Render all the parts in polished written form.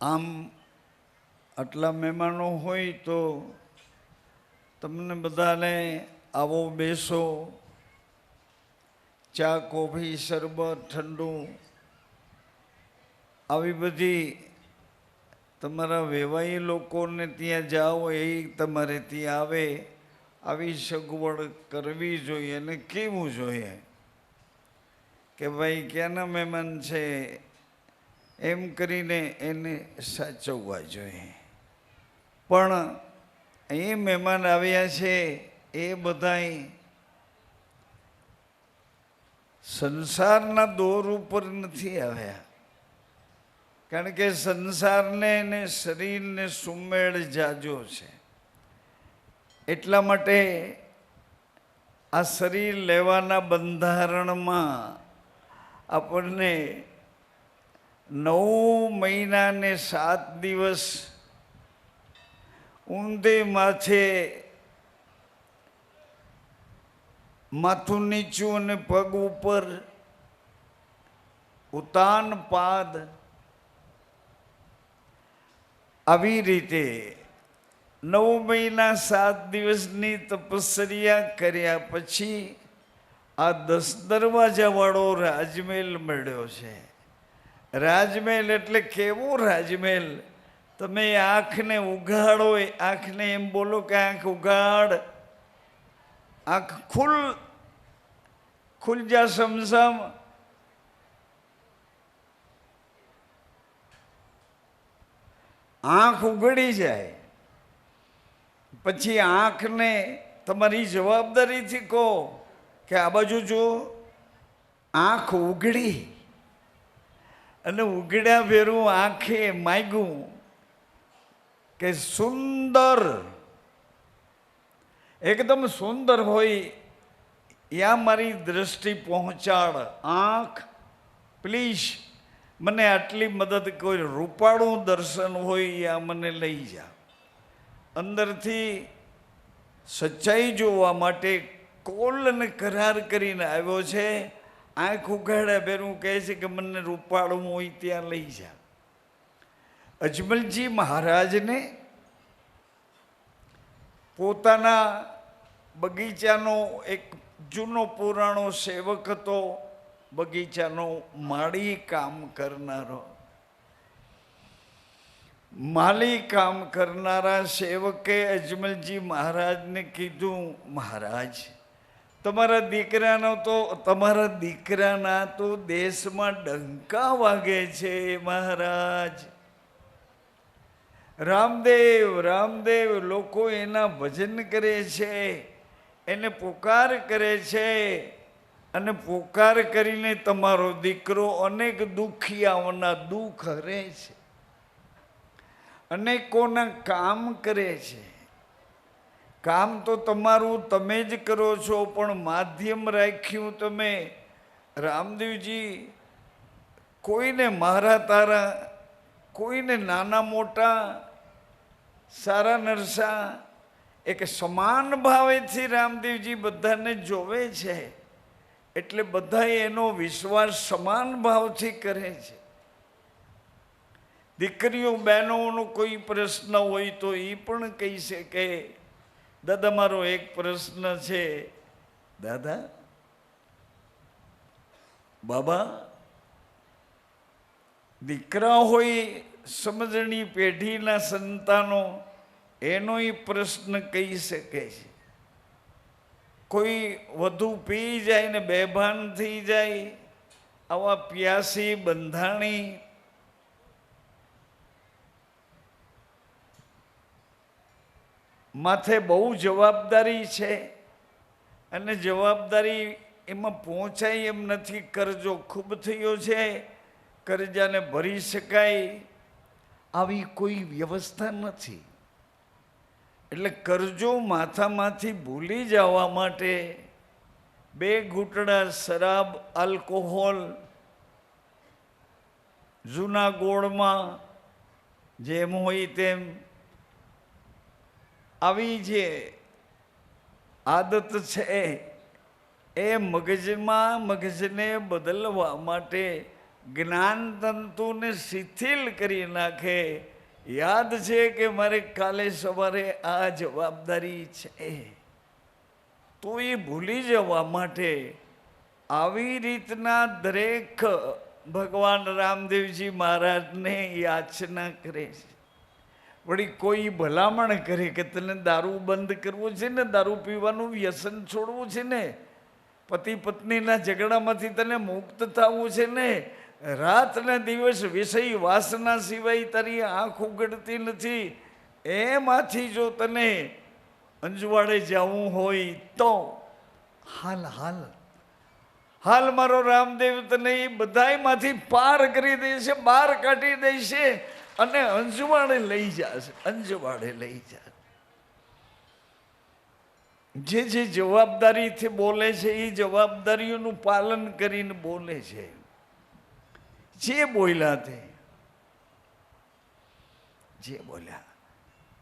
આમ આટલા મહેમાનો હોય તો તમને બધાને આવો બેસો, ચા કોફી શરબત ઠંડુ આવી બધી તમારા વેવાઈ લોકોને ત્યાં જાઓ એ તમારે ત્યાં આવે આવી સગવડ કરવી જોઈએ અને કેવું જોઈએ કે ભાઈ ક્યાંના મહેમાન છે એમ કરીને એને સાચવવા જોઈએ. પણ એ મહેમાન આવ્યા છે એ બધાય સંસારના દોર ઉપર નથી આવ્યા, કારણ કે સંસારને ને શરીરને સુમેળ જાજો છે. એટલા માટે આ શરીર લેવાના બંધારણમાં આપણને 9 મહિના ને 7 દિવસ ઊંધે માથે માથું નીચું અને પગ ઉપર ઉતાન પાદ આવી રીતે 9 મહિના 7 દિવસની તપસ્યા કર્યા પછી આ 10 દરવાજા વાળો રાજમહેલ મળ્યો છે. રાજમહેલ એટલે કેવો રાજમહેલ? તમે આંખને ઉઘાડો, આંખને એમ બોલો કે આંખ ઉઘાડ, આંખ ખુલ જા સમસમ. આંખ ઉઘડી જાય પછી આંખને તમારી જવાબદારીથી કહો કે આ બાજુ જો. આંખ ઉઘડી અને ઉઘડ્યા ભેરું આંખે માગ્યું કે સુંદર, એકદમ સુંદર હોય યા મારી દ્રષ્ટિ પહોંચાડ. આંખ પ્લીઝ મને આટલી મદદ, કોઈ રૂપાળું દર્શન હોય યા મને લઈ જા. અંદરથી સચ્ચાઈ જોવા માટે કોલ અને કરાર કરીને આવ્યો છે. આંખ ઉઘાડ્યા ભેરું કહે છે કે મને રૂપાળું હોય ત્યાં લઈ જા. અજમલજી મહારાજને પોતાના બગીચાનો એક જૂનો પુરાણો સેવક હતો, બગીચાનો માળી કામ કરનારો. માલી કામ કરનારા સેવકે અજમલજી મહારાજને કીધું, મહારાજ તમારા દીકરાના તો દેશમાં ડંકા વાગે છે મહારાજ. રામદેવ રામદેવ લોકો એના ભજન કરે છે, એને પોકાર કરે છે, અને પોકાર કરીને તમારો દીકરો અનેક દુખિયાઓના દુઃખ હરે છે, અનેકોના કામ કરે છે. કામ તો તમારું તમે જ કરો છો, પણ માધ્યમ રાખ્યું તમે. રામદેવજી કોઈને મારા તારા, કોઈને નાના મોટા, સારા નરસા, એક સમાન ભાવેથી રામદેવજી બધાને જોવે છે. એટલે બધા એનો વિશ્વાસ સમાન ભાવથી કરે છે. દીકરીઓ બહેનોનો કોઈ પ્રશ્ન હોય તો એ પણ કહી શકે, દાદા મારો એક પ્રશ્ન છે. દાદા, બાબા, દીકરા હોય સમજણી પેઢીના સંતાનો, એનો પ્રશ્ન કહી શકે છે. કોઈ વધુ પી જાય ને બેભાન થઈ જાય, આવા પ્યાસી બંધાણી માથે બહુ જવાબદારી છે, અને જવાબદારી એમાં પહોંચાય એમ નથી. કરજો ખૂબ થયો છે, કરજાને ભરી શકાય આવી કોઈ વ્યવસ્થા નથી. એટલે કરજો માથામાંથી ભૂલી જવા માટે 2 ઘૂંટડા શરાબ, આલ્કોહોલ, જૂના ગોળમાં જેમ હોય તેમ આવી જે આદત છે એ મગજને બદલવા માટે જ્ઞાન તંતુને શિથિલ કરી નાખે. યાદ છે કે મારે કાલે સવારે આ જવાબદારી છે, તો એ ભૂલી જવા માટે આવી રીતના દરેક ભગવાન રામદેવજી મહારાજને યાચના કરે છે. વળી કોઈ ભલામણ કરે કે તને દારૂ બંધ કરવો છે ને, દારૂ પીવાનું વ્યસન છોડવું છે ને, પતિ પત્નીના ઝઘડામાંથી તને મુક્ત થવું છે ને, રાતના દિવસ વિષય વાસના સિવાય તારી આંખ ઉઘડતી નથી, એમાંથી જો તને અંજવાડે જવું હોય તો હાલ હાલ હાલ, મારો રામદેવ તને એ બધાયમાંથી પાર કરી દેશે, બહાર કાઢી દેશે અને અંજવાડે લઈ જશે, અંજવાડે લઈ જશે. જે જે જવાબદારીથી બોલે છે એ જવાબદારીઓનું પાલન કરીને બોલે છે. જે બોલ્યા તે જે બોલ્યા,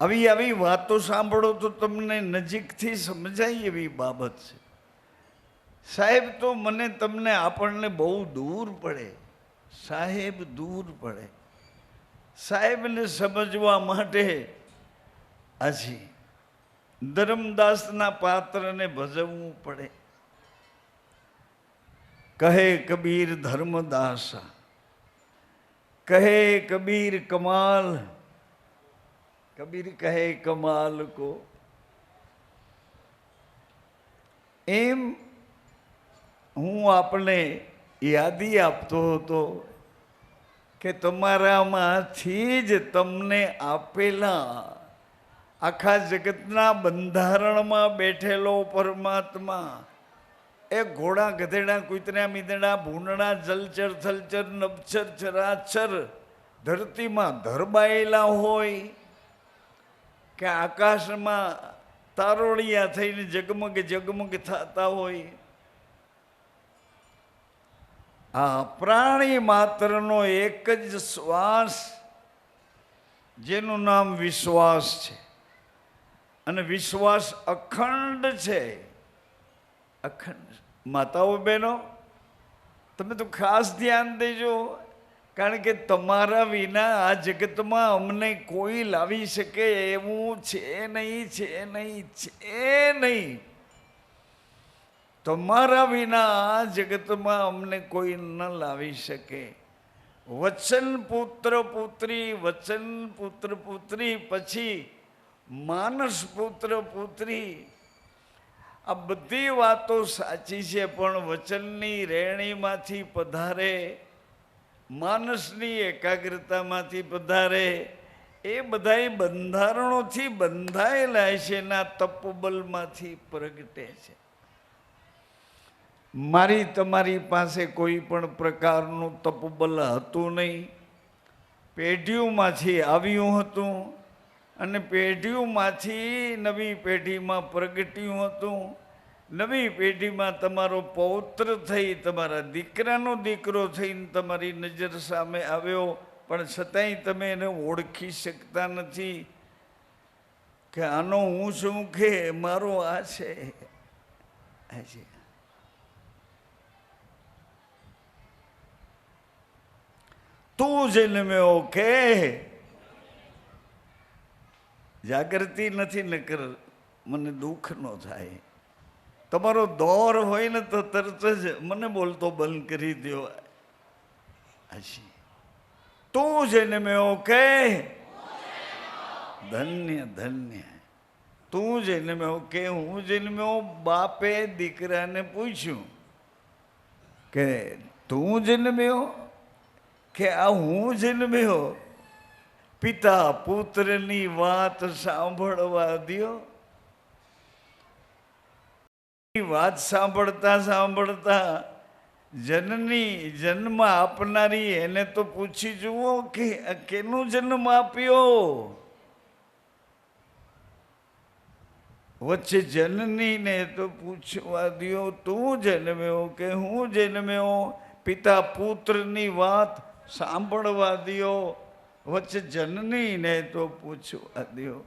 આવી આવી વાતો સાંભળો તો તમને નજીકથી સમજાય એવી બાબત છે. સાહેબ તો મને તમને આપણને બહુ દૂર પડે, સાહેબ દૂર પડે. સાહેબને સમજવા માટે આજે ધર્મદાસના પાત્રને ભજવવું પડે. કહે કબીર ધર્મદાસા, કહે કબીર કમાલ, કબીર કહે કમાલ કો. એમ હું આપને યાદી આપતો હતો કે તમારામાંથી જ તમને આપેલા આખા જગતના બંધારણમાં બેઠેલો પરમાત્મા, એ ઘોડા ગધેડા કૂતરા મીંદડા ભૂંડડા જલચર થલચર નભચર ચરાચર ધરતીમાં ધરબાયેલા હોય કે આકાશમાં તારોળિયા થઈને જગમગ જગમગ થતા હોય, આ પ્રાણી માત્રનો એક જ શ્વાસ જેનું નામ વિશ્વાસ છે, અને વિશ્વાસ અખંડ છે. અખંડ. માતાઓ બહેનો, તમે તો ખાસ ધ્યાન દેજો, કારણ કે તમારા વિના આ જગતમાં અમને કોઈ લાવી શકે એવું છે નહીં, છે નહીં, છે નહીં. તમારા વિના આ જગતમાં અમને કોઈ ન લાવી શકે. વચન પુત્ર પુત્રી, વચન પુત્ર પુત્રી, પછી માનસ પુત્ર પુત્રી. આ બધી વાતો સાચી છે, પણ વચનની રેણીમાંથી પધારે, માનસની એકાગ્રતામાંથી પધારે, એ બધાય બંધારણોથી બંધાયેલા છે, એના તપબલમાંથી પ્રગટે છે. મારી તમારી પાસે કોઈ પણ પ્રકારનું તપબલ હતું નહીં. પેઢીઓમાંથી આવ્યું હતું અને પેઢીઓમાંથી નવી પેઢીમાં પ્રગટ્યું હતું. નવી પેઢીમાં તમારો પૌત્ર થઈ, તમારા દીકરાનો દીકરો થઈને તમારી નજર સામે આવ્યો, પણ છતાંય તમે એને ઓળખી શકતા નથી કે આનો હું છું કે મારો આ છે. તું જન્મ્યો કે જાગૃતિ નથી, નકર મને દુઃખ ન થાય. તમારો દોર હોય ને તો તરત જ મને બોલતો બંધ કરી દો. તું જન્મ્યો કે ધન્ય ધન્ય, તું જન્મ્યો કે હું જન્મ્યો. બાપે દીકરાને પૂછ્યું કે તું જન્મ્યો કે આ હું જન્મ્યો? પિતા પુત્રની વાત સાંભળવા દ્યો. વાત સાંભળતા સાંભળતા જનની, જન્મ આપનારી, એને તો પૂછી જુઓ કે કેનું જન્મ આપ્યો. વચ્ચે જનનીને તો પૂછવા દ્યો, તું જન્મ્યો કે હું જન્મ્યો? પિતા પુત્રની વાત સાંભળવા દ્યો. વચ્ચે જનનીને તો પૂછવા દ્યો.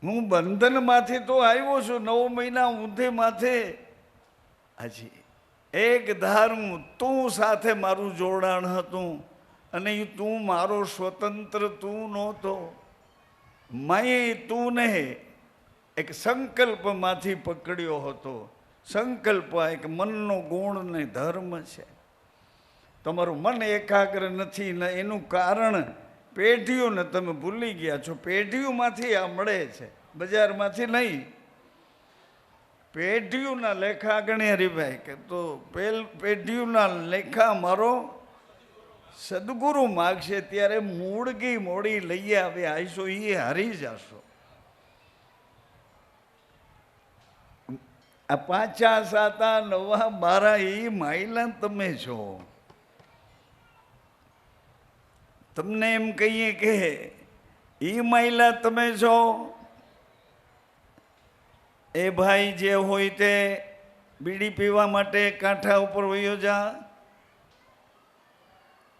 હું બંધનમાંથી તો આવ્યો છું, 9 મહિના ઊંધે માથે. હાજી, એક ધારું તું સાથે મારું જોડાણ હતું અને એ તું મારો સ્વતંત્ર તું નહોતો. મેં તુંને એક સંકલ્પમાંથી પકડ્યો હતો. સંકલ્પ એક મનનો ગુણ ને ધર્મ છે. તમારું મન એકાગ્ર નથી ને એનું કારણ પેઢીઓને તમે ભૂલી ગયા છો. પેઢીઓમાંથી આ મળે છે, બજારમાંથી નહીં. પેઢીઓના લેખા ગણે હરિભાઈ કે તો પેઢીઓના લેખા મારો સદગુરુ માગશે ત્યારે મૂળગી મોડી લઈ આવે આવીશો એ હારી જશો. આ 5 7 9 12 એ માયલા તમે છો. તમને એમ કહીએ કે એ માયલા તમે છો. એ ભાઈ જે હોય તે બીડી પીવા માટે કાંઠા ઉપર વયો જા.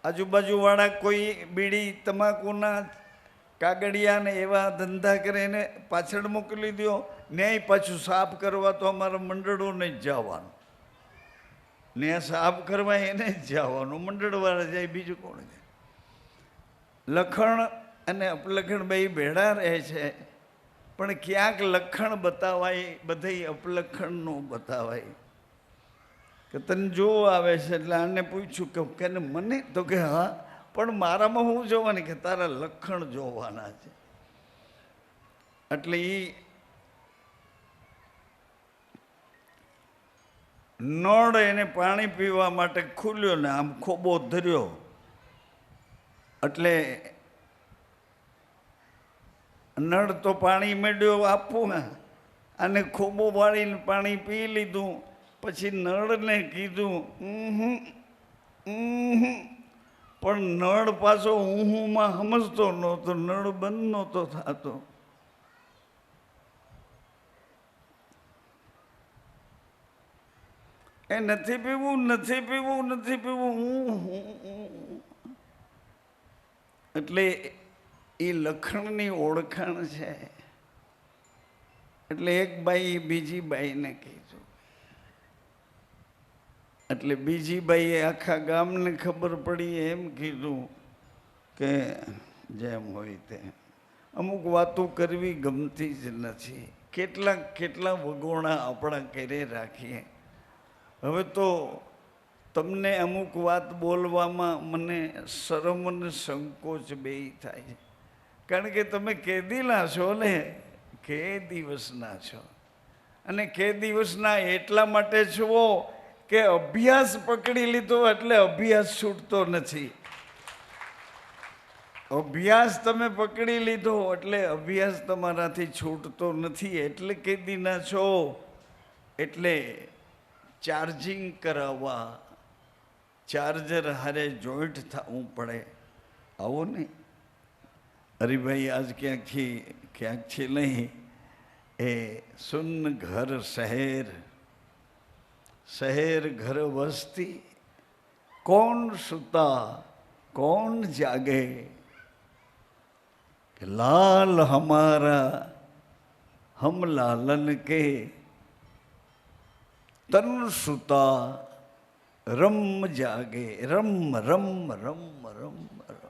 આજુબાજુવાળા કોઈ બીડી તમાકુના કાગળિયા ને એવા ધંધા કરે ને પાછળ મોકલી દો. ન્યાય પાછું સાફ કરવા તો અમારા મંડળોને જ જવાનું. ને સાફ કરવા એને જ જવાનું. મંડળવાળા જાય, બીજું કોણ જાય? લખણ અને અપલખણ બે ભેળા રહે છે, પણ ક્યાંક લખણ બતાવાય, બધે અપલખણ નો બતાવાય. કે તને જોવું આવે છે એટલે આને પૂછ્યું કે મને તો કે હા, પણ મારામાં હું જોવાની કે તારા લખણ જોવાના છે. એટલે એ નળ એને પાણી પીવા માટે ખુલ્યો ને આમ ખોબો ધર્યો એટલે નળ તો પાણી મેળ્યો આપવું અને ખોબો વાળીને પાણી પી લીધું. પછી નળને કીધું પણ નળ પાછો ઊંમાં સમજતો નહોતો, નળ બંધ નહોતો થતો. એ નથી પીવું, નથી પીવું, નથી પીવું. એટલે એ લખણની ઓળખાણ છે. એટલે એક બાઈ બીજી બાઈને કીધું. એટલે બીજી બાઈએ આખા ગામને ખબર પડી એમ કીધું કે જેમ હોય તે અમુક વાતો કરવી ગમતી જ નથી. કેટલા વગોણા આપણા ઘરે રાખીએ. હવે તો તમને અમુક વાત બોલવામાં મને શરમ અને સંકોચ બેય થાય. કારણ કે તમે કેદીના છો ને, કે દિવસના છો. અને કે દિવસના એટલા માટે છો કે અભ્યાસ પકડી લીધો એટલે અભ્યાસ છૂટતો નથી. અભ્યાસ તમે પકડી લીધો એટલે અભ્યાસ તમારાથી છૂટતો નથી. એટલે કેદીના છો. એટલે ચાર્જિંગ કરાવવા ચાર્જર હારે જોઈન્ટ થવું પડે. આવો ને હરિભાઈ આજ ક્યાંકથી નહીં. એ સુન ઘર શહેર, શહેર ઘર વસ્તી, कौन सुता कौन जागे, लाल हमारा हम लालन के, तन सुता रम जागे, रम रम रम रम रम.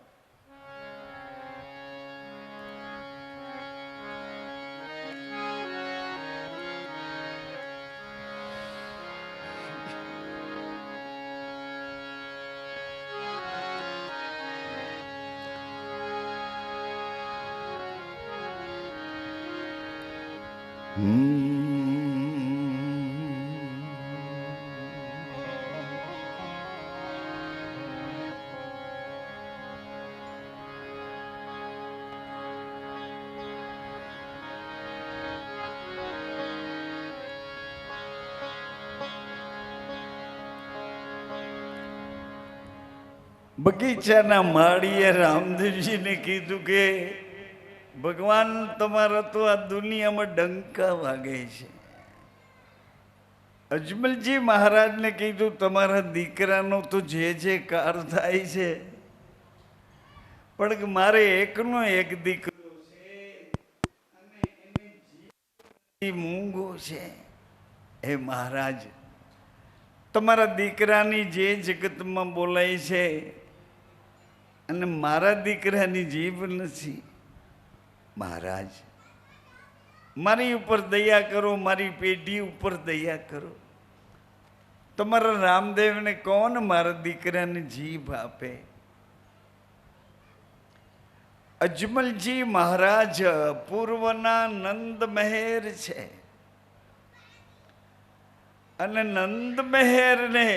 બગીચાના માળીએ રામદેવજીને કીધું કે ભગવાન તમારા તો આ દુનિયામાં ડંકા વાગે છે. અજમલજી મહારાજને કીધું તમારા દીકરાનો તો જે કાર થાય છે, પણ મારે એકનો એક દીકરો છે અને એને 2 મૂંગો છે. એ મહારાજ તમારા દીકરાની જે જગતમાં બોલાય છે અને મારા દીકરાની જીભ નથી. મહારાજ, મારી ઉપર દયા કરો, મારી પેઢી ઉપર દયા કરો. તમારા રામદેવને કોણ મારા દીકરાને જીભ આપે? અજમલજી મહારાજ પૂર્વના નંદ મહેર છે અને નંદ મહેરને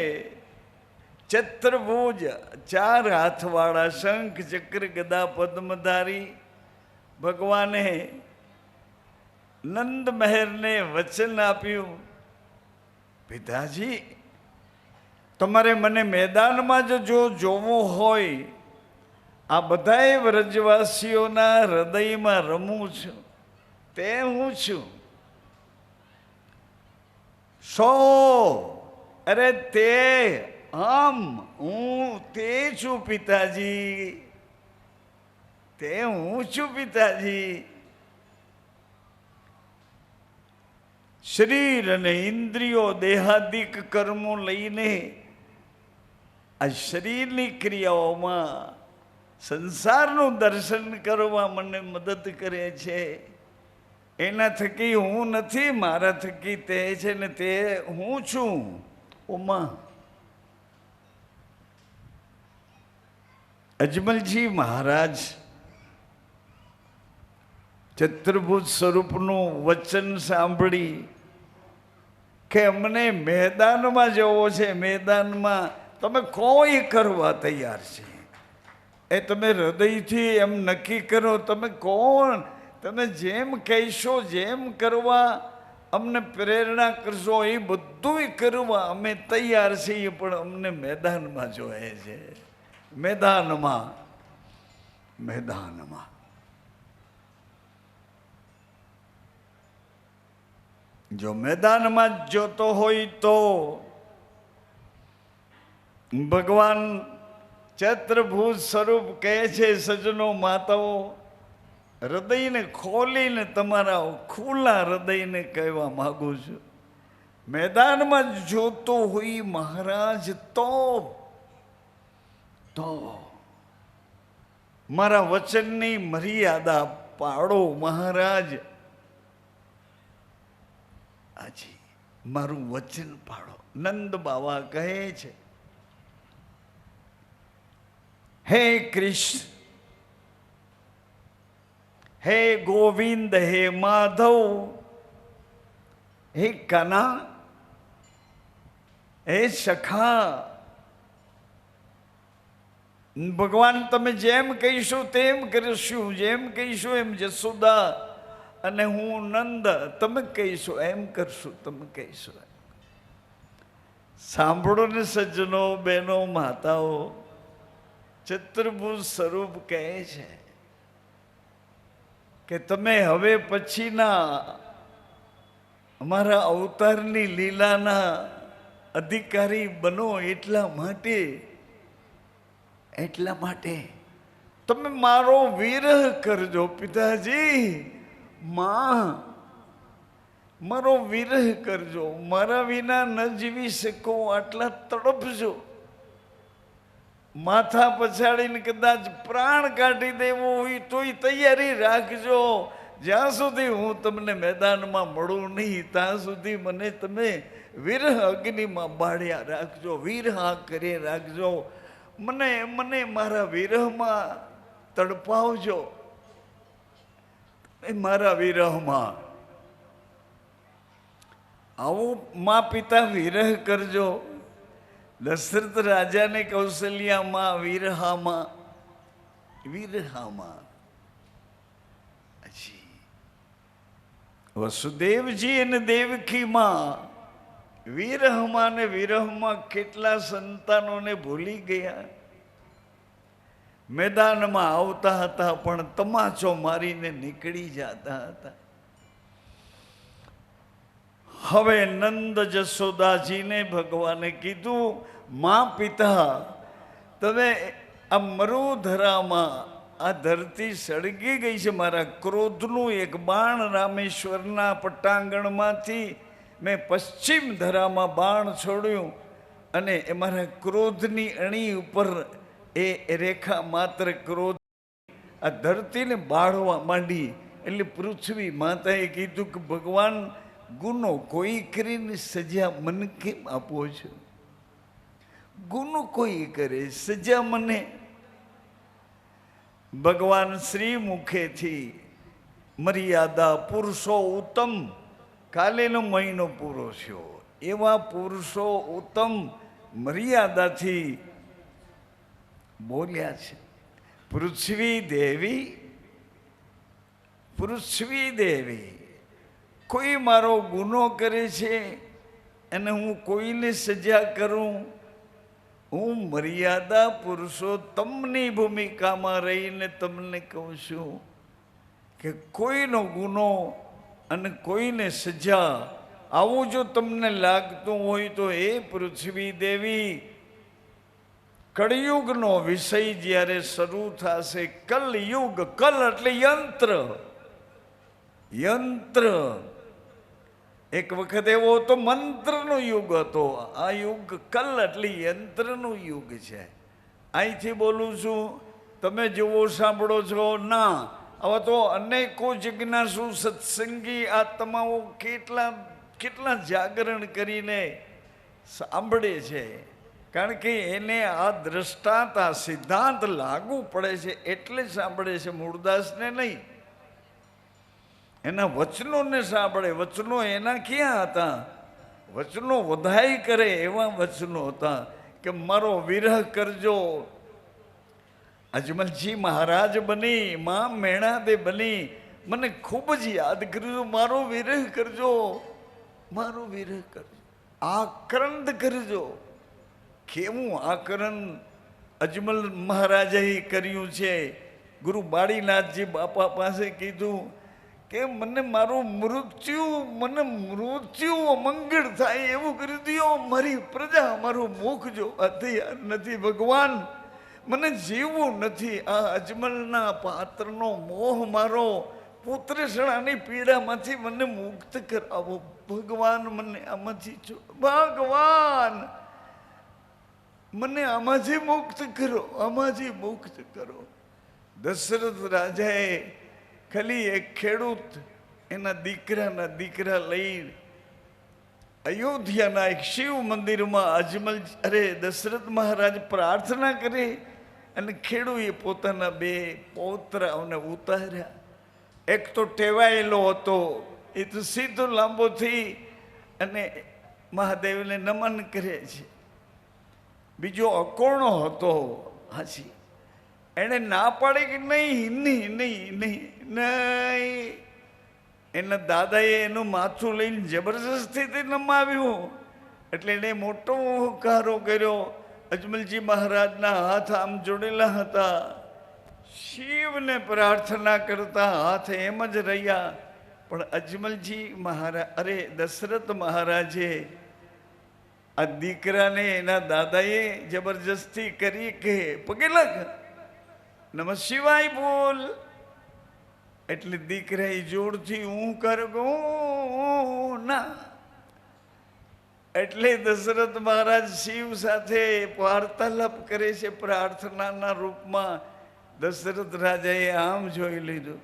ચતુર્ભુજ 4 હાથવાળા શંખ ચક્ર ગદા પદ્મધારી ભગવાને નંદ મહેરને વચન આપ્યું, પિતાજી તમારે મને મેદાનમાં જો જોવું હોય, આ બધાય વ્રજવાસીઓના હૃદયમાં રમું છું, તે હું છું. અરે તે આમ હું તે છું પિતાજી, તે હું છું પિતાજી. શરીર અને ઇન્દ્રિયો દેહાદિક કર્મો લઈને આ શરીરની ક્રિયાઓમાં સંસારનું દર્શન કરવા મને મદદ કરે છે. એના થકી હું નથી, મારા થકી તે છે ને તે હું છું. ઉમા અજમલજી મહારાજ ચતુર્ભુજ સ્વરૂપનું વચન સાંભળી કે અમને મેદાનમાં જવો છે, મેદાનમાં તમે કોઈ કરવા તૈયાર છે. એ તમે હૃદયથી એમ નક્કી કરો, તમે કોણ, તમે જેમ કહેશો, જેમ કરવા અમને પ્રેરણા કરશો એ બધું કરવા અમે તૈયાર છીએ, પણ અમને મેદાનમાં જોઈએ છે. મેદાનમાં, મેદાનમાં. જો મેદાનમાં જ જોતો હોય તો ભગવાન ચતુર્ભુજ સ્વરૂપ કહે છે, સજ્જનો માતાઓ, હૃદયને ખોલીને તમારા ખુલ્લા હૃદયને કહેવા માગું છું, મેદાનમાં જોતો હોય મહારાજ તો મારા વચનની મર્યાદા પાડો મહારાજ. હાજી, મારું વચન પાડો. નંદ બાવા કહે છે, હે કૃષ્ણ, હે ગોવિંદ, હે માધવ, હે કના, હે સખા, ભગવાન તમે જેમ કહીશું તેમ કરીશું, જેમ કહીશું એમ જસોદા અને હું નંદ, તમે કહીશું એમ કરશું, તમે કહીશું. સાંભળો ને સજ્જનો, બહેનો, માતાઓ, ચતુર્ભુજ સ્વરૂપ કહે છે કે તમે હવે પછીના અમારા અવતારની લીલાના અધિકારી બનો. એટલા માટે તમે મારો વિરહ કરજો પિતાજી. મારો વિરહ કરજો, મારા વિના ન જીવી શકો આટલા તડપજો. માથા પછાડીને કદાચ પ્રાણ કાઢી દેવો હોય તોય તૈયારી રાખજો. જ્યાં સુધી હું તમને મેદાનમાં મળું નહીં ત્યાં સુધી મને તમે વિરહ અગ્નિમાં બાળ્યા રાખજો, વિરહા કરી રાખજો. મને મારા વિરહમાં તડપાવજો, મારા વિરહમાં. આવું મા પિતા વિરહ કરજો. દશરથ રાજાને કૌશલ્યામાં વિરહામાં વસુદેવજી અને દેવકીમાં વિરહમાં ને વિરહમાં કેટલા સંતાનોને ભૂલી ગયા. મેદાનમાં આવતા હતા પણ તમાચો મારીને નીકળી જતા હતા. હવે નંદ જશોદાજીને ભગવાને કીધું, મા પિતા તમે આ મરુધરામાં આ ધરતી સળગી ગઈ છે. મારા ક્રોધનું એક બાણ રામેશ્વરના પટાંગણમાંથી મેં પશ્ચિમ ધરામાં બાણ છોડ્યું અને એ મારા ક્રોધની અણી ઉપર એ રેખા માત્ર ક્રોધ આ ધરતીને બાળવા માંડી. એટલે પૃથ્વી માતાએ કીધું કે ભગવાન, ગુનો કોઈ કરીને સજા મને કેમ આપો છો? ગુનો કોઈ કરે, સજા મને? ભગવાન શ્રી મુખેથી મર્યાદા પુરુષો ઉત્તમ, કાલેનો મહિનો પૂરો થયો, એવા પુરુષો ઉત્તમ મર્યાદાથી બોલ્યા છે. પૃથ્વી દેવી, કોઈ મારો ગુનો કરે છે અને હું કોઈને સજા કરું, હું મર્યાદા પુરુષોત્તમની ભૂમિકામાં રહીને તમને કહું છું કે કોઈનો ગુનો અને કોઈને સજા આવું જો તમને લાગતું હોય તો એ પૃથ્વી દેવી, કળયુગનો વિષય જ્યારે શરૂ થશે, કલયુગ, કલ એટલે યંત્ર. એક વખત એવો હતો મંત્રનો યુગ હતો, આ યુગ કલ એટલે યંત્રનો યુગ છે. અહીંથી બોલું છું, તમે જેવો સાંભળો છો ના, હવે તો અનેકો જિજ્ઞાસુ સત્સંગી આત્માઓ કેટલા જાગરણ કરીને સાંભળે છે, કારણ કે એને આ દ્રષ્ટાંત, આ સિદ્ધાંત લાગુ પડે છે એટલે સાંભળે છે. મૂળદાસને નહીં, એના વચનોને સાંભળે. વચનો એના ક્યાં હતા? વચનો વધાઈ કરે એવા વચનો હતા કે મારો વિરહ કરજો. અજમલજી મહારાજ બની, મા મેણાદે બની, મને ખૂબ જ યાદ કરજો, મારો વિરહ કરજો, મારો વિરહ કરજો, આક્રંદ કરજો. કેવું આકરણ અજમલ મહારાજે કર્યું છે. ગુરુ બાળીનાથજી બાપા પાસે કીધું કે મને મૃત્યુ અમંગળ થાય એવું કરી દો, મારી પ્રજા મારું મુખ જો તૈયાર નથી. ભગવાન, મને જીવવું નથી. આ અજમલના પાત્રનો મોહ મારો, પુત્રશણાની પીડામાંથી મને મુક્ત કરાવો ભગવાન. મને આમાંથી ભગવાન, મને આમાંથી મુક્ત કરો, આમાંથી મુક્ત કરો. દશરથ રાજાએ ખાલી એક ખેડૂત એના દીકરા લઈ અયોધ્યાના એક શિવ મંદિરમાં દશરથ મહારાજ પ્રાર્થના કરી અને ખેડૂએ પોતાના 2 પૌત્રાઓને ઉતાર્યા. એક તો ટેવાયેલો હતો, એ તો સીધો લાંબો થઈ અને મહાદેવને નમન કરે છે. બીજો અકોણો હતો, હાજી, એને ના પાડે કે નહીં. એના દાદાએ એનું માથું લઈને જબરજસ્તીથી નમાવ્યું. એટલે એને મોટો હોકારો કર્યો. અજમલજી મહારાજના હાથ આમ જોડેલા હતા, શિવને પ્રાર્થના કરતા હાથ એમ જ રહ્યા. પણ અજમલજી દશરથ મહારાજે આ દીકરાને એના દાદાએ જબરજસ્તી કરી કે પગે લાગ, નમઃ શિવાય બોલ. એટલે દીકરાએ જોરથી હું કરગું ના. એટલે દશરથ મહારાજ શિવ સાથે વાર્તાલાપ કરે છે પ્રાર્થનાના રૂપમાં. દશરથ રાજાએ આમ જોઈ લીધું.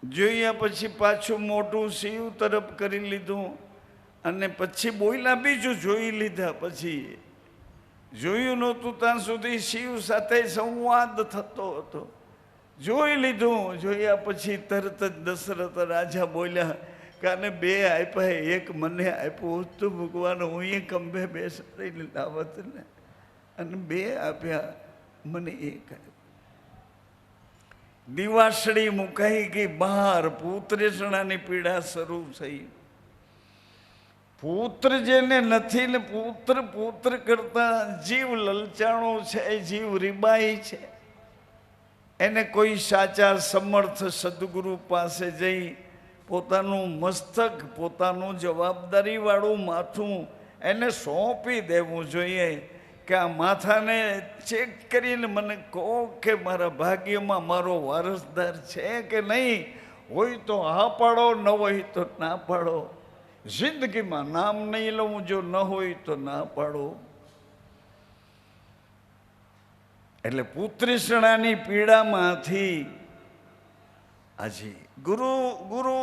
જોયા પછી પાછું મોટું શિવ તરફ કરી લીધું અને પછી બોલ્યા બીજું જોઈ લીધા. પછી જોયું નહોતું ત્યાં સુધી શિવ સાથે સંવાદ થતો હતો. જોઈ લીધું. જોયા પછી તરત જ દશરથ રાજા બોલ્યા કે આને 2 આપ્યા, એક મને આપ્યું તો ભગવાન હું એ ખંભે બેસાડી લાવત ને, અને 2 આપ્યા, મને 1 આપ્યું. દિવાસળી મુકાઈ ગઈ બહાર. પુત્રેષણાની પીડા શરૂ થઈ. પુત્ર જેને નથી ને પુત્ર કરતા જીવ લલચાણો છે, જીવ રીબાઈ છે. એને કોઈ સાચા સમર્થ સદગુરુ પાસે જઈ પોતાનું મસ્તક, પોતાનું જવાબદારીવાળું માથું એને સોંપી દેવું જોઈએ કે આ માથાને ચેક કરીને મને કહો કે મારા ભાગ્યમાં મારો વારસદાર છે કે નહીં. હોય તો હા પાડો, ન હોય તો ના પાડો. જિંદગીમાં નામ નહીં લઉં, જો ન હોય તો ના પાડો. એટલે પુત્રીસણાની પીડામાંથી આજે ગુરુ ગુરુ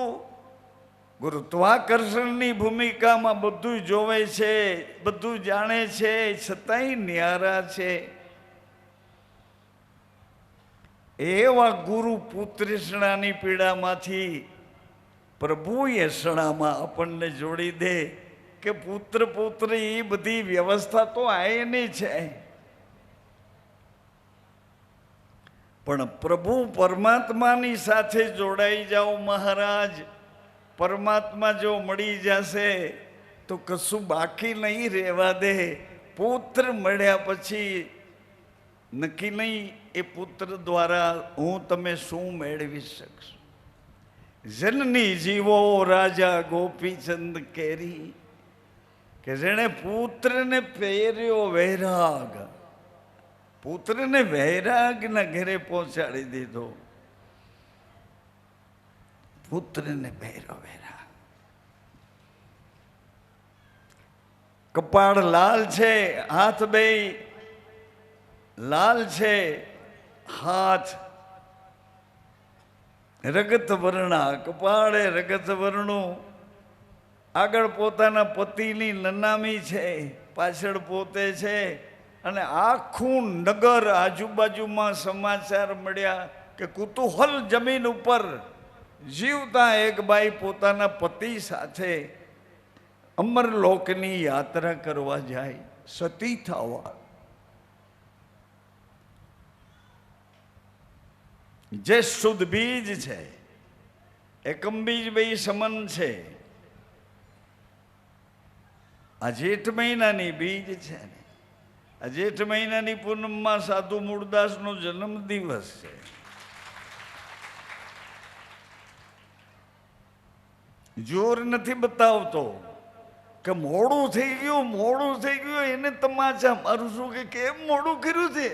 ગુરુત્વાકર્ષણની ભૂમિકામાં બધું જોવે છે, બધું જાણે છે, છતાંય ન્યારા છે. એવા ગુરુ પુત્રીસણાની પીડામાંથી પ્રભુએ સણામાં આપણને જોડી દે કે પુત્ર પુત્રી એ બધી વ્યવસ્થા તો આયની છે, પણ પ્રભુ પરમાત્માની સાથે જોડાઈ જાઓ મહારાજ. પરમાત્મા જો મળી જશે તો કશું બાકી નહીં રહેવા દે. પુત્ર મળ્યા પછી નક્કી નહીં એ પુત્ર દ્વારા હું તમે શું મેળવી શકશો. જનની જીવો રાજા ગોપીચંદ કેરી કે જેણે પુત્રને પહેર્યો વૈરાગ, પુત્રને વૈરાગના ઘરે પહોંચાડી દીધો. પુત્રને પહેર્યો વૈરાગ. કપાળ લાલ છે, હાથ બે લાલ છે, હાથ રગત વર્ણા, કપાળે રગત વર્ણું. આગળ પોતાના પતિની નનામી છે, પાછળ પોતે છે, અને આખું નગર આજુબાજુમાં સમાચાર મળ્યા કે કુતૂહલ જમીન ઉપર જીવતા એક બાઈ પોતાના પતિ સાથે અમરલોકની યાત્રા કરવા જાય, સતી થવા. જે શુદ્ધ બીજ છે, એકમ બીજ બે સમન છે. આ જેઠ મહિનાની બીજ છે ને, આ જેઠ મહિનાની પૂનમમાં સાધુ મૂળદાસનો જન્મ દિવસ છે. જોર નથી બતાવતો કે મોડું થઈ ગયું, મોડું થઈ ગયું, એને તમાચા મારું શું કે કેમ મોડું કર્યું છે,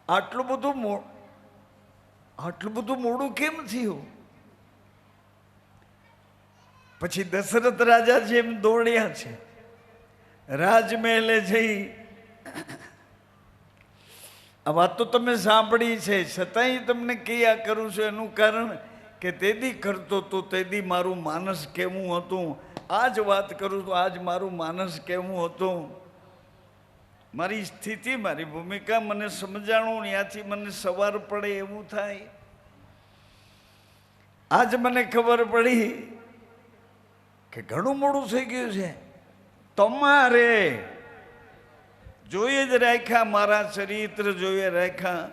આટલું બધું મોડું કેમ થયું. પછી દશરથ રાજા જેમ દોડ્યા છે, રાજમહેલે જઈ. આ વાત તો તમે સાંભળી છે, છતાંય તમને કયા કરું છું. એનું કારણ કે તેદી કરતો તો તેદી મારું માનસ કેવું હતું, આજ વાત કરું તો આજ મારું માનસ કેવું હતું. મારી સ્થિતિ, મારી ભૂમિકા મને સમજાણું, ત્યાંથી મને સવાર પડે એવું થાય. આજ મને ખબર પડી કે ઘણું મોડું થઈ ગયું છે. તમારે જોઈએ જ રાખ્યા, મારા ચરિત્ર જોઈએ રાખ્યા,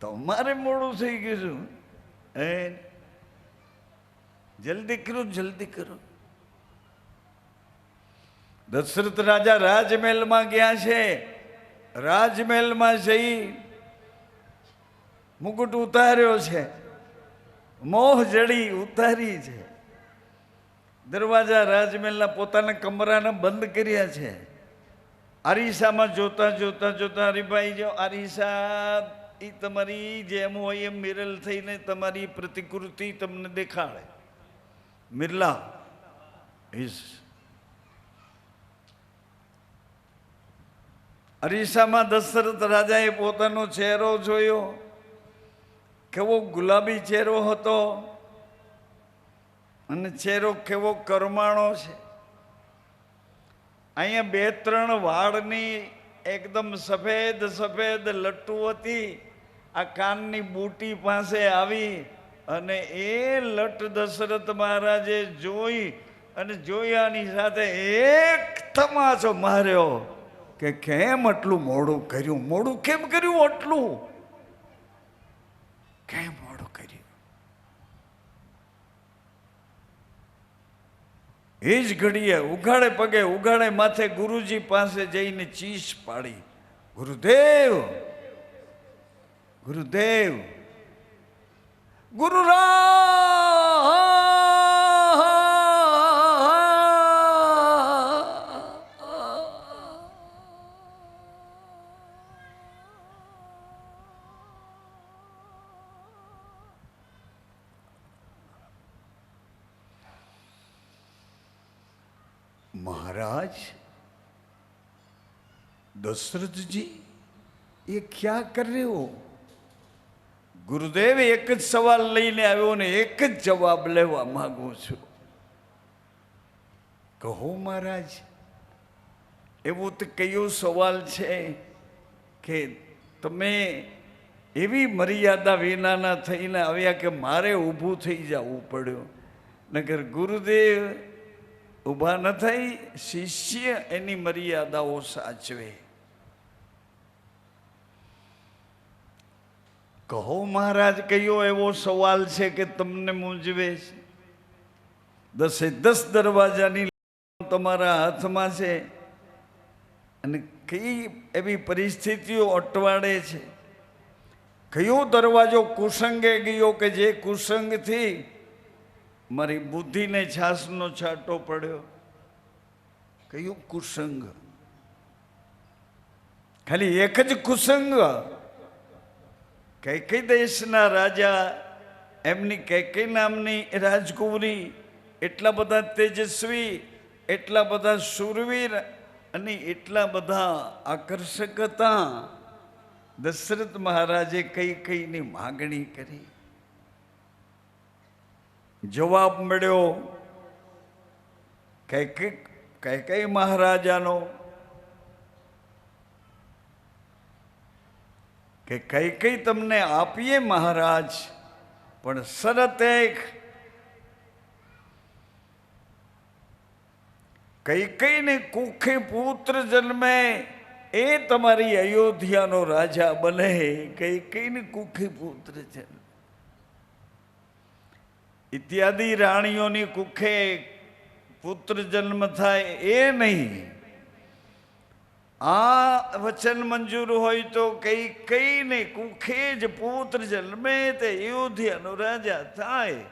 તમારે મોડું થઈ ગયું છે. જલ્દી કરો, જલ્દી કરો. દશરથ રાજા રાજમહેલમાં ગયા છે. રાજમહેલમાં જઈ મુકુટ ઉતાર્યો છે, મોહ જડી ઉતારી છે. દરવાજા રાજમહેલના પોતાના કમરાને બંધ કર્યા છે. અરીસામાં જોતા જોતા જોતા, હરિભાઈ જો અરીસા એ તમારી જેમ હોય એમ મિરલ થઈને તમારી પ્રતિકૃતિ તમને દેખાડે. મિરલા ઇઝ અરીસામાં દશરથ રાજાએ પોતાનો ચહેરો જોયો. કેવો ગુલાબી ચહેરો હતો, અને ચહેરો કેવો કરમાણો છે. અહીંયા 2-3 વાળની એકદમ સફેદ સફેદ લટ્ટુ હતી. આ કાનની બુટી પાસે આવી અને એ લટ દશરથ મહારાજે જોઈ, અને જોયાની સાથે એક તમાચો માર્યો કે કેમ આટલું મોડું કર્યું, મોડું કેમ કર્યું, આટલું કેમ મોડું કર્યું. એ જ ઘડીએ ઉઘાડે પગે ઉઘાડે માથે ગુરુજી પાસે જઈને ચીસ પાડી, ગુરુદેવ ગુરુદેવ महाराज दशरथ जी ये क्या कर रहे हो? गुरुदेव एक ज सवाल लईने આવ્યો ને એક જ જવાબ લેવા માંગુ છું. કહો મહારાજ, એવો તો કયો સવાલ છે કે તમે એવી મર્યાદા વિનાના થઈને આવ્યા કે મારે ઊભું થઈ જવું પડ્યું? નગર ગુરુદેવ ઊભા ન થઈ, શિષ્ય એની મર્યાદાઓ સાચવે. કહો મહારાજ, કયો એવો સવાલ છે કે તમને મૂંઝવે છે? 10 દરવાજાની તમારા હાથમાં છે અને કઈ એવી પરિસ્થિતિઓ અટવાડે છે? કયો દરવાજો કુસંગે ગયો કે જે કુસંગથી મારી બુદ્ધિને છાસનો છાંટો પડ્યો? કયું કુસંગ? ખાલી એક જ કુસંગ. કૈકેયી દેશના રાજા, એમની કૈકેયી નામની રાજકુંવરી એટલા બધા તેજસ્વી, એટલા બધા શૂરવીર અને એટલા બધા આકર્ષક હતા. દશરથ મહારાજે કૈકેયીની માગણી કરી. જવાબ મળ્યો કૈકેયી મહારાજાનો કે કૈકેયી તમને આપીએ મહારાજ, પણ શરત એક. કૈકેયીને કુખે પુત્ર જન્મે એ તમારી અયોધ્યાનો રાજા બને. કૈકેયીને કુખે પુત્ર જન્મે. ઇત્યાદિ રાણીઓની કુખે પુત્ર જન્મ થાય એ નહીં. આ વચન મંજૂર હોય તો કૈકેયીને કુખે જ પુત્ર જન્મે તે અયોધ્યાનો રાજા થાય.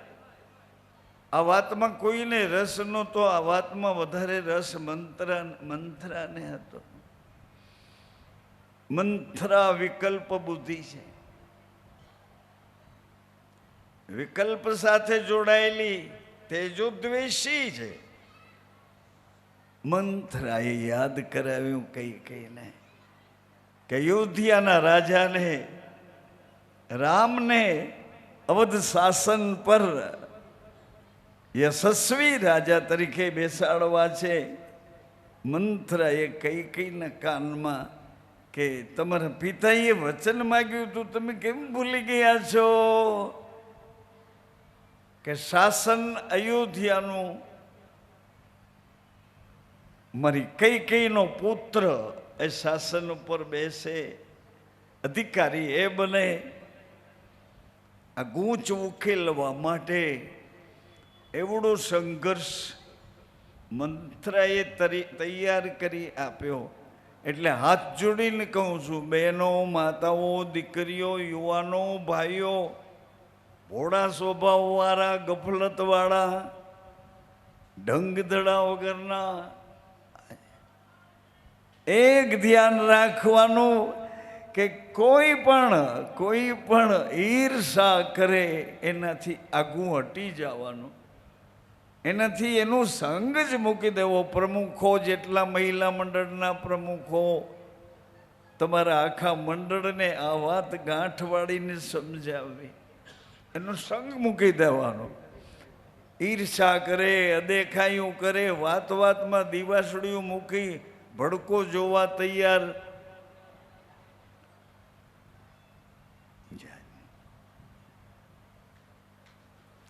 આ વાતમાં કોઈને રસ નહોતો. આ વાતમાં વધારે રસ મંથરાને હતો. મંથરા વિકલ્પ બુદ્ધિ છે. વિકલ્પ સાથે જોડાયેલી તેજોદ્વેષી છે. મંથરાએ યાદ કરાવ્યું કૈકેયીને કે અયોધ્યાના રાજાને, રામને અવધ શાસન પર યશસ્વી રાજા તરીકે બેસાડવા છે. મંથરાએ કૈકેયીના કાનમાં કે તમારા પિતાએ વચન માગ્યું હતું, તમે કેમ ભૂલી ગયા છો કે શાસન અયોધ્યાનું મારી કૈકેયીનો પુત્ર એ શાસન ઉપર બેસે, અધિકારી એ બને. આ ગૂંચ ઉકેલવા માટે એવડો સંઘર્ષ મંથરાએ તૈયાર કરી આપ્યો. એટલે હાથ જોડીને કહું છું, બહેનો, માતાઓ, દીકરીઓ, યુવાનો, ભાઈઓ, ભોળા સ્વભાવવાળા, ગફલતવાળા, ઢંગધડા વગરના, એક ધ્યાન રાખવાનું કે કોઈ પણ ઈર્ષા કરે એનાથી આગું હટી જવાનું. એનાથી એનો સંગ જ મૂકી દેવો. પ્રમુખો, જેટલા મહિલા મંડળના પ્રમુખો, તમારા આખા મંડળને આ વાત ગાંઠવાળીને સમજાવવી. એનો સંગ મૂકી દેવાનો. ઈર્ષા કરે, અદેખાયું કરે, વાતમાં દીવાસળીઓ મૂકી ભડકો જોવા તૈયાર.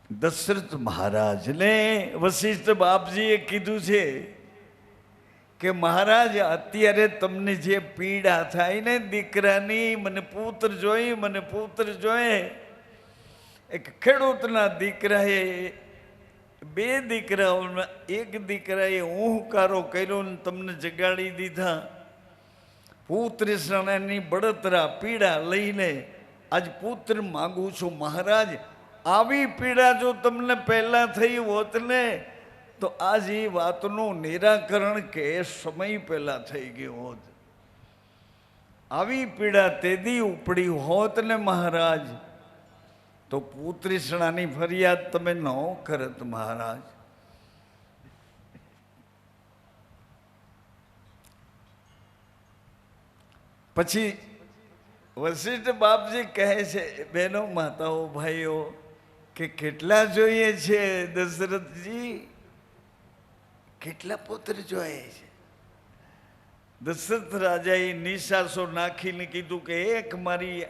દશરથ મહારાજને વશિષ્ઠ બાપજીએ કીધું છે કે મહારાજ, અત્યારે તમને જે પીડા થાય ને દીકરાની, મને પુત્ર જોઈએ. એક ખેડૂતના દીકરાએ, 2 દીકરાઓમાં એક દીકરાએ ઊંહકારો કર્યો ને તમને જગાડી દીધા. પુત્ર શરણની બળતરા પીડા લઈને આજ પુત્ર માગું છું મહારાજ. આવી પીડા જો તમને પહેલા થઈ હોત ને તો આજ એ વાતનું નિરાકરણ કે સમય પહેલા થઈ ગયો હોત. આવી પીડા તેદી ઉપડી હોત ને મહારાજ, તો પુત્રીસણાની ફરિયાદ તમે ન કરત મહારાજ. પછી વશિષ્ઠ બાપજી કહે છે, બહેનો માતાઓ ભાઈઓ, કે કેટલા જોઈએ છે દશરથજી? કેટલા પુત્ર જોઈએ છે? દશરથ રાજાએ નિશાસો નાખીને કીધું કે એક મારી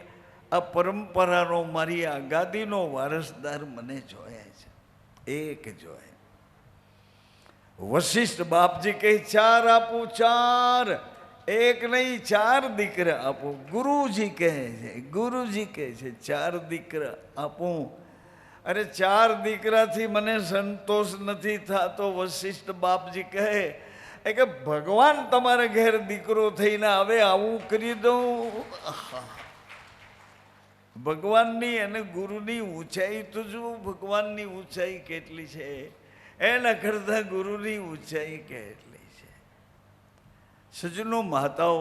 આ પરંપરાનો, મારી આ ગાદીનો વારસદાર મને જોઈએ છે, એક જોઈએ. વશિષ્ઠ બાપજી કહે 4 આપું, 4. એક નહીં 4 દીકરા આપો. ગુરુજી કહે છે, ગુરુજી કહે છે 4 દીકરા આપું. અરે 4 દીકરાથી મને સંતોષ નથી થતો. વશિષ્ઠ બાપજી કહે કે ભગવાન તમારે ઘેર દીકરો થઈને આવે, આવું કરી દઉં. ભગવાનની અને ગુરુની ઊંચાઈ તો જુઓ, ભગવાનની ઊંચાઈ કેટલી છે, એના કરતા ગુરુની ઊંચાઈ કેટલી છે. સજ્જનો માતાઓ,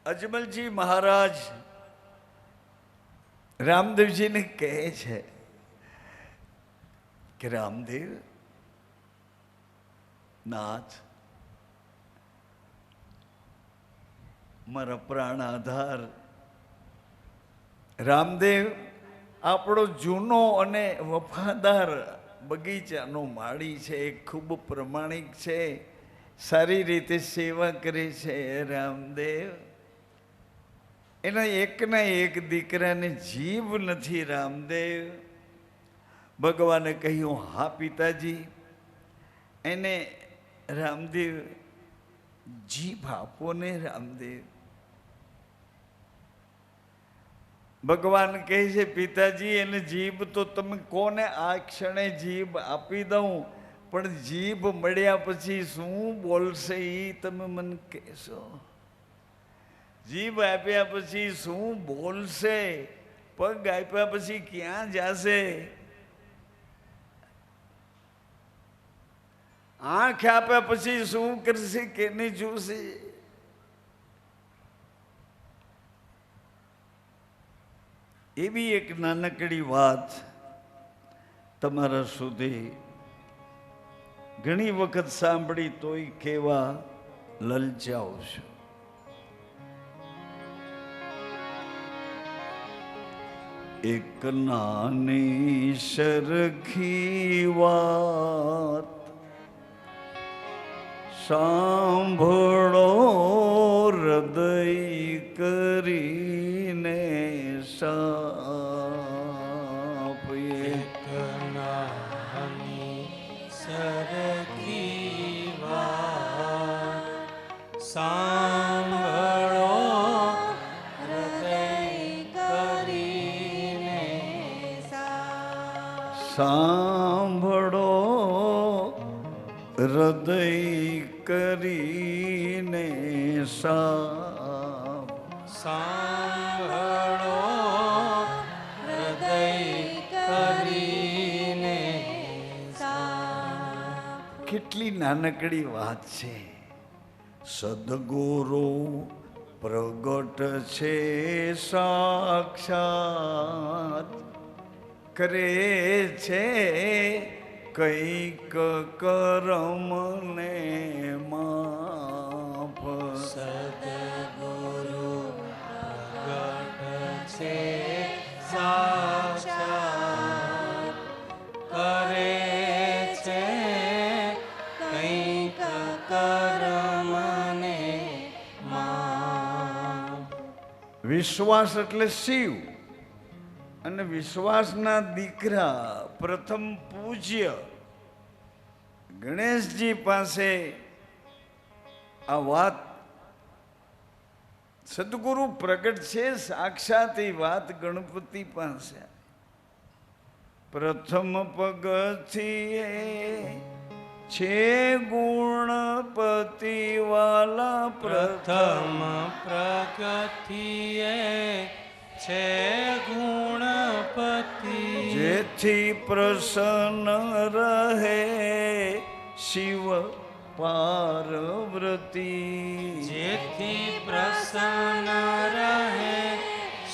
અજમલજી મહારાજ રામદેવજીને કહે છે કે રામદેવ નાથ, મારા પ્રાણ આધાર રામદેવ, આપણો જૂનો અને વફાદાર બગીચાનો માળી છે, ખૂબ પ્રમાણિક છે, સારી રીતે સેવા કરે છે. રામદેવ, એના એકના એક દીકરાને જીભ નથી. રામદેવ, ભગવાને કહ્યું હા પિતાજી, એને રામદેવ જીભ આપો ને. રામદેવ, ભગવાન કહે છે પિતાજી એને જીભ તો તમે કોને આ ક્ષણે જીભ આપી દઉં, પણ જીભ મળ્યા પછી શું બોલશે એ તમે મને કહેશો. જીભ આપ્યા પછી શું બોલશે, પગ આપ્યા પછી ક્યાં જશે, આંખ આપ્યા પછી શું કરશે, કેને જોશે? એવી એક નાનકડી વાત તમારા સુધી ઘણી વખત સાંભળી તોય કેવા લલચાવ છું. એક નાની સરખી વાત સાંભળો હૃદય કરીને સાપ. એક નાની સરખી વાત સાંભળો હૃદય કરીને સાંભળો હૃદય કરીને સાપ. સાંભળો હૃદય કરીને સાપ. કેટલી નાનકડી વાત છે. સદગુરુ પ્રગટ છે સાક્ષાત, કરે છે કઈક કરમને માફ. સદગુરુ પ્રગટ છે સાક્ષાત, કરે છે કંઈક કર્મને માફ. વિશ્વાસ એટલે શિવ, અને વિશ્વાસના દીકરા પ્રથમ પૂજ્ય ગણેશજી પાસે આ વાત, સદગુરુ પ્રગટ છે સાક્ષાત, એ વાત ગણપતિ પાસે. પ્રથમ પગથિયે છે ગુણપતિ વાલા. પ્રથમ પ્રગતિએ છે ગુણપતિ, જેથી પ્રસન્ન રહે શિવ પાર્વતી. જેથી પ્રસન્ન રહે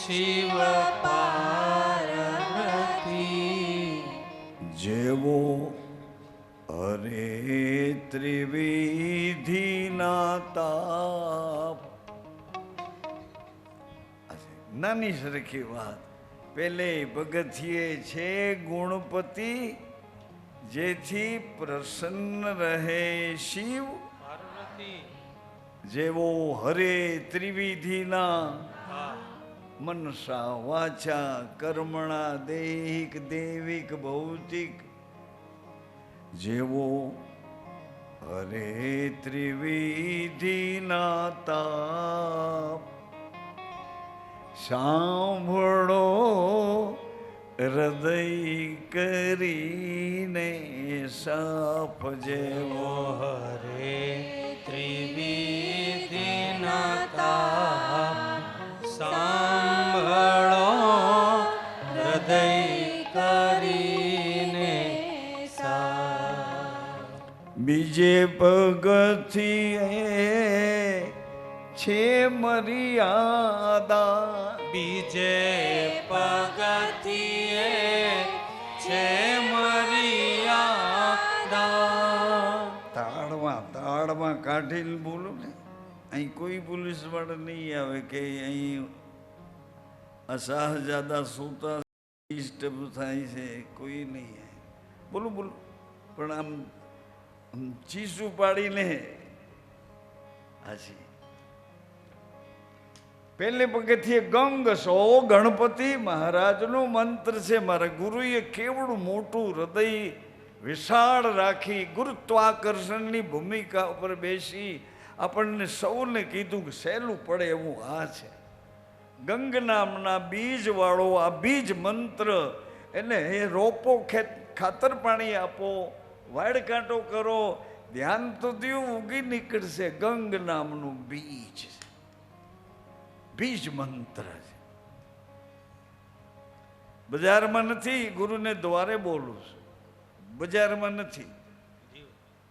શિવ પાર્વતી. જેવો હરે ત્રિવિધિના તાપ. નાની સરખી વાત. પેલે પગથિયે છે ગુણપતિ, જેથી પ્રસન્ન રહે શિવ. પાર્વતી જેવો હરે ત્રિવિધિના હા મનસા વાચા કર્મણા દૈહિક દૈવિક ભૌતિક, જેવો હરે ત્રિવિધિના તાપ. સાંભળો હૃદય કરીને સાપ જેવો. હરે ત્રિવિધિના તાપ સાંભળો હૃદય કરીને બીજે પગથિયે છે મર્યાદા. બીજે પગથિયે છે મર્યાદા. તાળમાં કાઢીને બોલો ને. અહીં કોઈ પોલીસ વાળા નહીં આવે કે અહીં અસાહજાદા સૂતા ડિસ્ટર્બ થાય છે, કોઈ નહીં આવે. બોલો બોલો. પણ આમ ચીસું પાડીને હાજી. પહેલે પગથિયે ગંગ સો ગણપતિ મહારાજનો મંત્ર છે. મારા ગુરુએ કેવડું મોટું હૃદય વિશાળ રાખી ગુરુત્વાકર્ષણની ભૂમિકા ઉપર બેસી આપણને સૌને કીધું કે સહેલું પડે એવું આ છે. ગંગ નામના બીજવાળો આ બીજ મંત્ર, એને એ રોપો ખાતર પાણી આપો, વાડ કાંટો કરો, ધ્યાન તો દ્યું, ઉગી નીકળશે. ગંગ નામનું બીજ છે, બીજ મંત્ર છે. બજારમાં નથી, ગુરુને દ્વારે બોલું છું. બજારમાં નથી.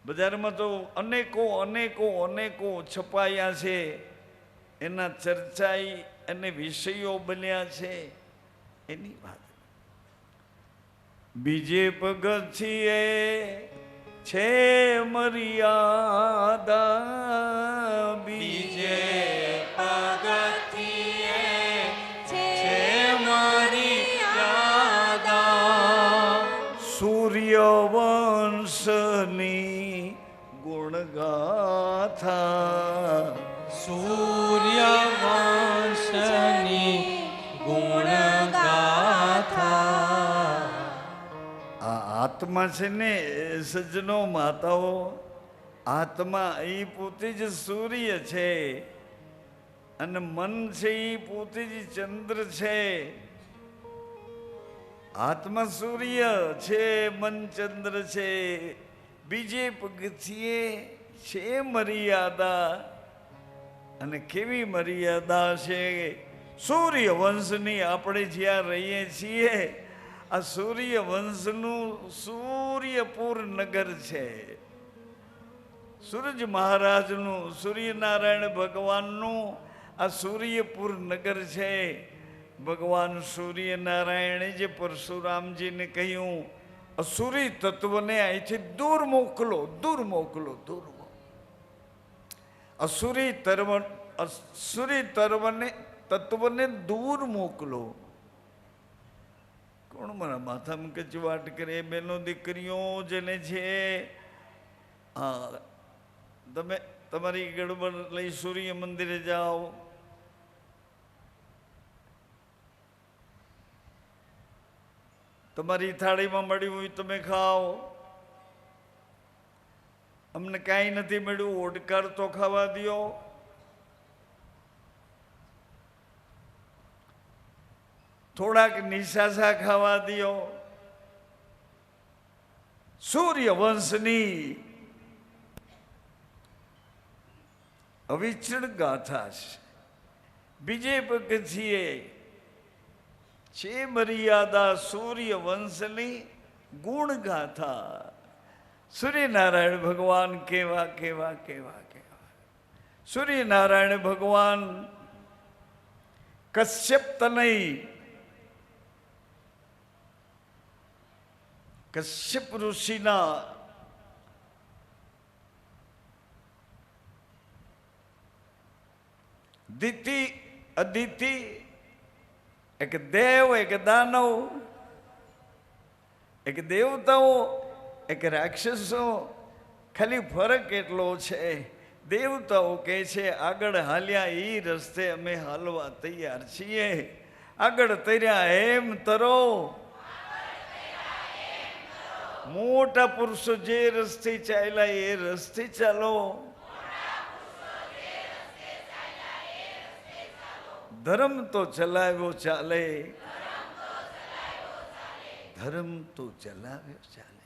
બજારમાં તો અનેકો અનેકો અનેકો છપાયા છે, એના ચર્ચાઈ અને વિષયો બન્યા છે, એની વાત. બીજે પગથિયે છે મર્યાદા. બીજે પગથિયે છે મર્યાદા. સૂર્યવંશની ગુણગાથા. સૂર્યવંશની ગુણગાથા. આ આત્મા છે ને સજ્જનો માતાઓ, આત્મા એ પોતે જ સૂર્ય છે, અને મન છે એ પોતે જ ચંદ્ર છે. આત્મા સૂર્ય છે, મન ચંદ્ર છે. બીજે પગથિયે છે મર્યાદા. અને કેવી મર્યાદા છે? સૂર્યવંશની આપણે જ્યાં રહીએ છીએ, આ સૂર્યવંશનું સૂર્યપુર નગર છે. સૂરજ મહારાજનું, સૂર્યનારાયણ ભગવાનનું આ સૂર્યપુર નગર છે. ભગવાન સૂર્યનારાયણે જે પરશુરામજીને કહ્યું, અસુરી તત્વને અહીંથી દૂર મોકલો, દૂર મોકલો, દૂર મોકલો. અસુરી તત્વને દૂર મોકલો. કોણ મારા માથામાં કચવાટ કરે? બેનો દીકરીઓ જેને છે, હા, તમે તમારી ગડબડ લઈ સૂર્ય મંદિરે જાઓ. તમારી થાળીમાં મળ્યું હોય તમે ખાઓ. અમને કાંઈ નથી મળ્યું, ઓડકાર તો ખાવા દો. થોડાક નિશાસા ખાવા દો. સૂર્યવંશની અવિચળ ગાથા છે. બીજે પગથિયે છે મર્યાદા. સૂર્યવંશની ગુણગાથા. સૂર્યનારાયણ ભગવાન કેવા કેવા કેવા કેવા. સૂર્યનારાયણ ભગવાન કશ્યપ તનય, કશ્યપ ઋષિના દિતિ અદિતિ, એક દેવ, એક દાનવ, એક દેવતાઓ, એક રાક્ષસો. ખાલી ફરક એટલો છે, દેવતાઓ કહે છે આગળ હાલ્યા એ રસ્તે અમે હાલવા તૈયાર છીએ. આગળ તર્યા એમ તરો. મોટા પુરુષો જે રસ્તે ચાલ્યા એ રસ્તે ચાલો. ધર્મ તો ચલાવ્યો ચાલે, ધર્મ તો ચલાવ્યો ચાલે.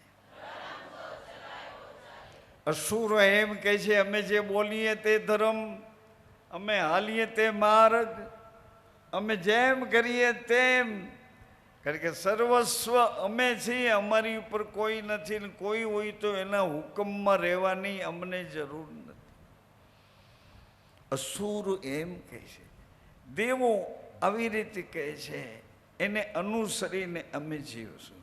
અસુરો એમ કહે છે અમે જે બોલીએ તે ધર્મ, અમે હાલીએ તે માર્ગ, અમે જેમ કરીએ તેમ. કારણ કે સર્વસ્વ અમે છીએ, અમારી ઉપર કોઈ નથી, ને કોઈ હોય તો એના હુકમમાં રહેવાની અમને જરૂર નથી. અસુર એમ કહે છે. દેવો આવી રીતે કહે છે, એને અનુસરીને અમે જીવશું.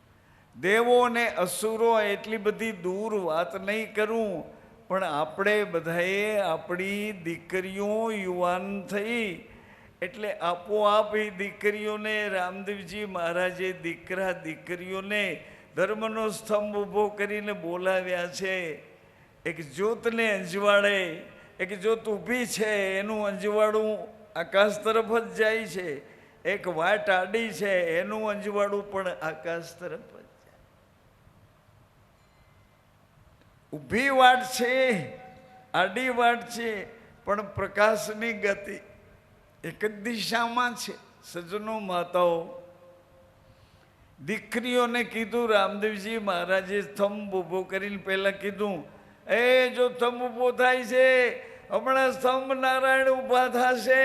દેવો અને અસુરો એટલી બધી દૂર વાત નહીં કરું, પણ આપણે બધાએ આપણી દીકરીઓ યુવાન થઈ એટલે આપોઆપ એ દીકરીઓને રામદેવજી મહારાજે દીકરા દીકરીઓને ધર્મનો સ્તંભ ઊભો કરીને બોલાવ્યા છે. એક જ્યોતને અંજવાળે, એક જ્યોત ઊભી છે એનું અંજવાળું આકાશ તરફ જ જાય છે. એક વાટ આડી છે એનું અંજવાળું પણ આકાશ તરફ જ જાય. ઊભી વાટ છે, આડી વાટ છે, પણ પ્રકાશની ગતિ એક જ દિશામાં છે. સજ્જનો માતાઓ, દીકરીઓને કીધું રામદેવજી મહારાજે સ્તંભ ઊભો કરીને પહેલા કીધું, એ જો સ્તંભ ઊભો થાય છે, હમણાં સ્તંભ નારાયણ ઊભા થશે.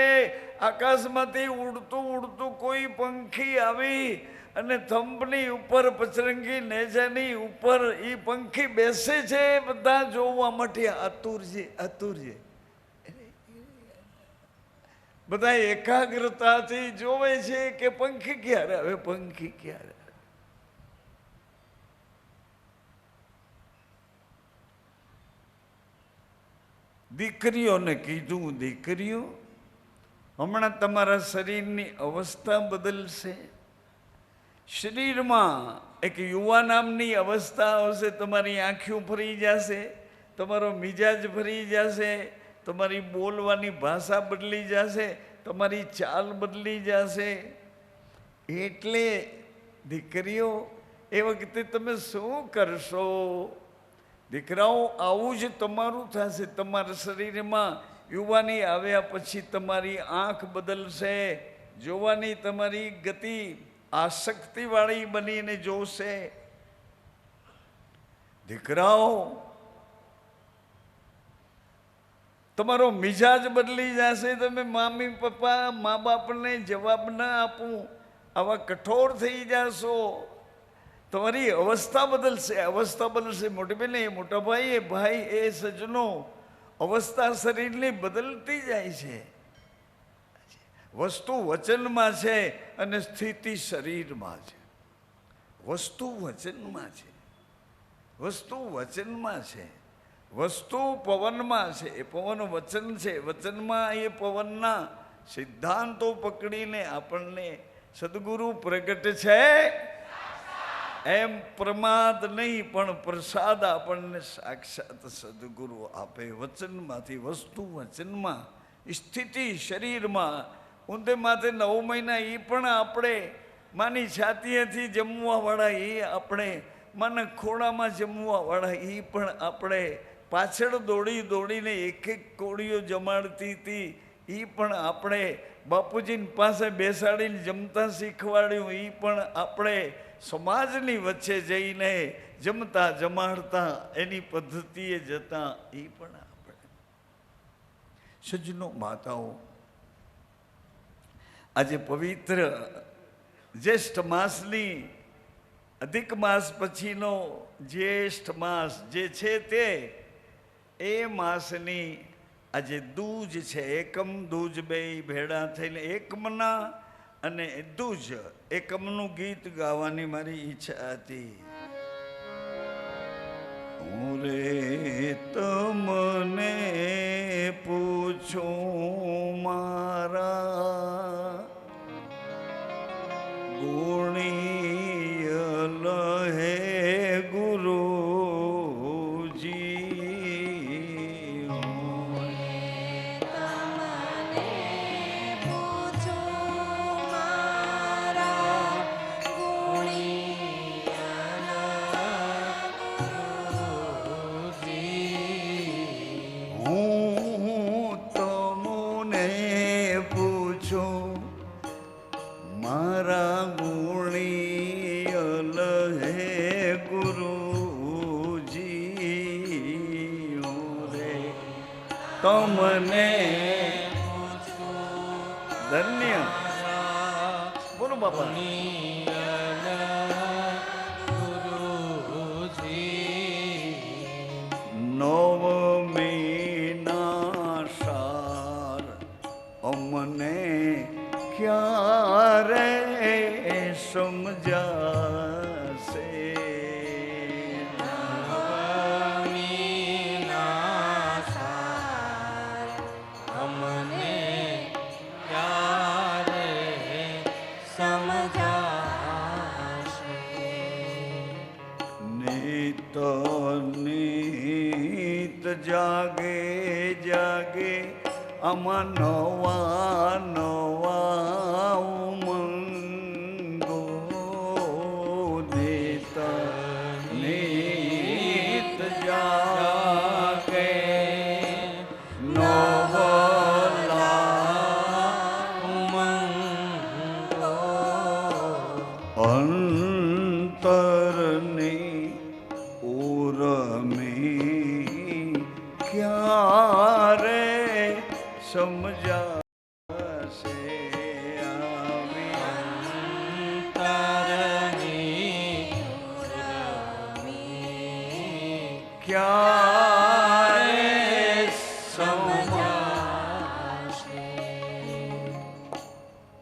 આકાશમાંથી ઉડતું ઉડતું કોઈ પંખી આવી અને સ્તંભની ઉપર પચરંગી નેજાની ઉપર એ પંખી બેસે છે. બધા જોવા માટે આતુરજી આતુરજી, બધા એકાગ્રતાથી જોવે છે કે પંખી ક્યારે આવે, પંખી ક્યારે આવે. દીકરીઓને કીધું, દીકરીઓ હમણાં તમારા શરીરની અવસ્થા બદલશે. શરીરમાં એક યુવા નામની અવસ્થા આવશે. તમારી આંખો ફરી જશે, તમારો મિજાજ ફરી જશે, તમારી બોલવાની ભાષા બદલી જશે, તમારી ચાલ બદલી જશે. એટલે દીકરીઓ એ વખતે તમે શું કરશો? દીકરાઓ આવું જ તમારું થશે. તમારા શરીરમાં યુવાની આવ્યા પછી તમારી આંખ બદલશે, જોવાની તમારી ગતિ આસક્તિવાળી બનીને જોશે. દીકરાઓ તમારો મિજાજ બદલી જશે. તમે મામી પપ્પા મા બાપને જવાબ ના આપું આવા કઠોર થઈ જશો. તમારી અવસ્થા બદલશે, અવસ્થા બદલશે. મોટી બેન, એ મોટા ભાઈ, એ ભાઈ, એ સજ્જનો, અવસ્થા શરીરની બદલતી જાય છે. વસ્તુ વચનમાં છે અને સ્થિતિ શરીરમાં છે. વસ્તુ વચનમાં છે, વસ્તુ વચનમાં છે, વસ્તુ પવનમાં છે, એ પવન વચન છે. વચનમાં એ પવનના સિદ્ધાંતો પકડીને આપણને સદગુરુ પ્રગટ છે. એમ પ્રમાદ નહીં પણ પ્રસાદ આપણને સાક્ષાત સદગુરુ આપે. વચનમાંથી, વસ્તુ વચનમાં, સ્થિતિ શરીરમાં. ઊંધે માથે 9 મહિના એ પણ આપણે, માની છાતીએથી જમવાવાળા એ આપણે, માના ખોળામાં જમવાવાળા એ પણ આપણે, પાછળ દોડી દોડીને એક એક કોળીઓ જમાડતી હતી એ પણ આપણે, બાપુજીની પાસે બેસાડીને જમતા શીખવાડ્યું એ પણ આપણે, સમાજની વચ્ચે જઈને જમતા જમાડતા એની પદ્ધતિએ જતા એ પણ આપણે. સજ્જનો માતાઓ, આજે પવિત્ર જ્યેષ્ઠ માસની, અધિક માસ પછીનો જ્યેષ્ઠ માસ જે છે તે, એ માસની આજે દૂજ છે. એકમ દૂજ બે ભેળા થઈને એકમના અને દૂજ, એકમનું ગીત ગાવાની મારી ઈચ્છા હતી. હું રે તમને પૂછું મા તમને ધન્ય બોલો બાપા નવમીના સાર અમને ક્યારે સમજાશે નિત નિત જાગે જાગે આમાં નવા નવા ઉમંગો નિત નિત જાગે નવલા અંતરની ઉર્મી ક્યારે સમજાશે આવી ક્યારે